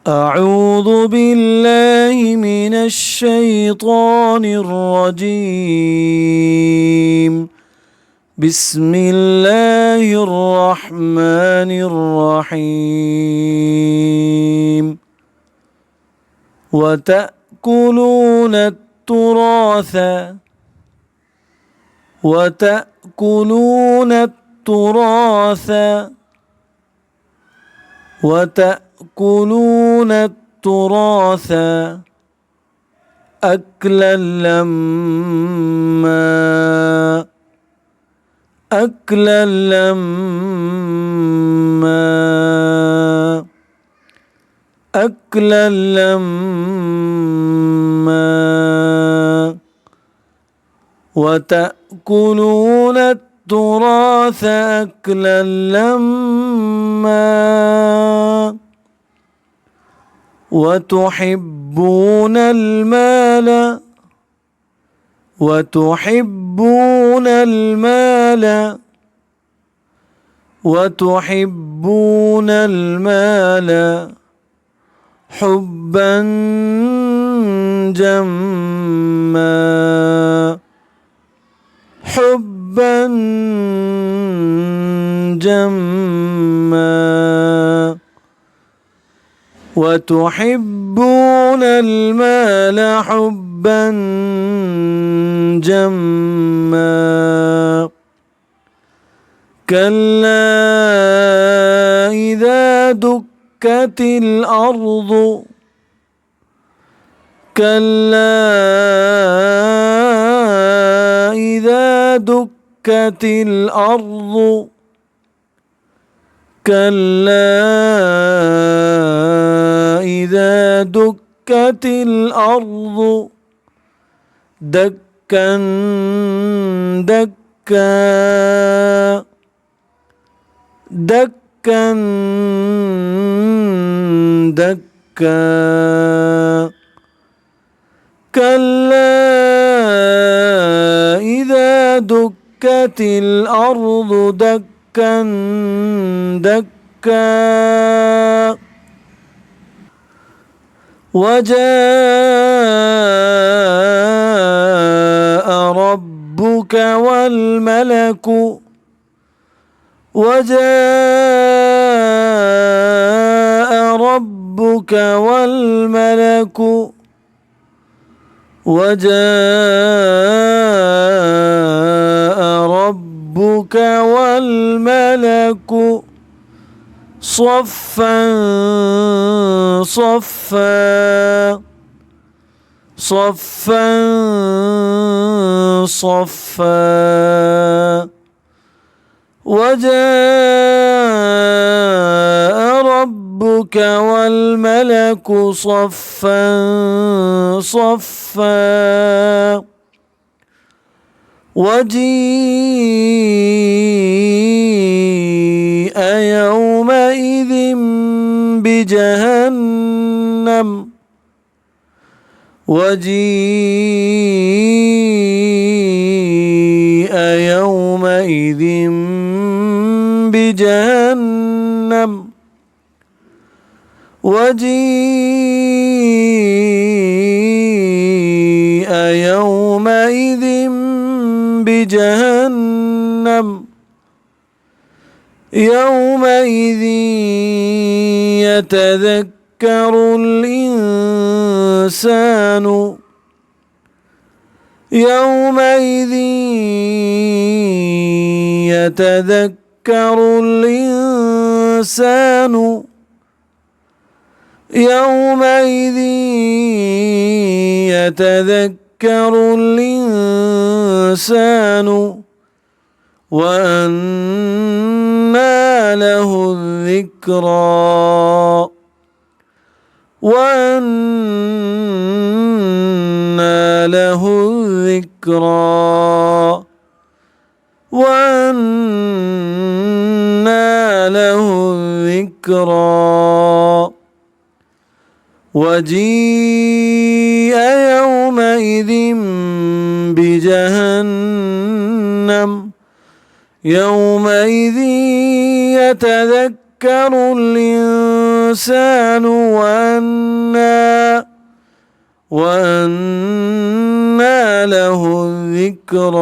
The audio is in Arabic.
أعوذ بالله من الشيطان الرجيم. بسم الله الرحمن الرحيم. وتأكلون التراث أكلا لما وتأكلون التراث أكلا لما وتحبون المال حبا جما وتحبون المال حبا جما كلا إذا دكت الأرض دكا دكا كلا إذا دكت الأرض دكا دكا وجاء ربك والملك صفا صفا وجاء ربك والملك صفا صفا وجيء يومئذ بجهنم يومئذ يتذكر الإنسان وأنى له الذكرى وجيء يومئذ بجهنم يتذكر الإنسان وأنى وأنى له الذكرى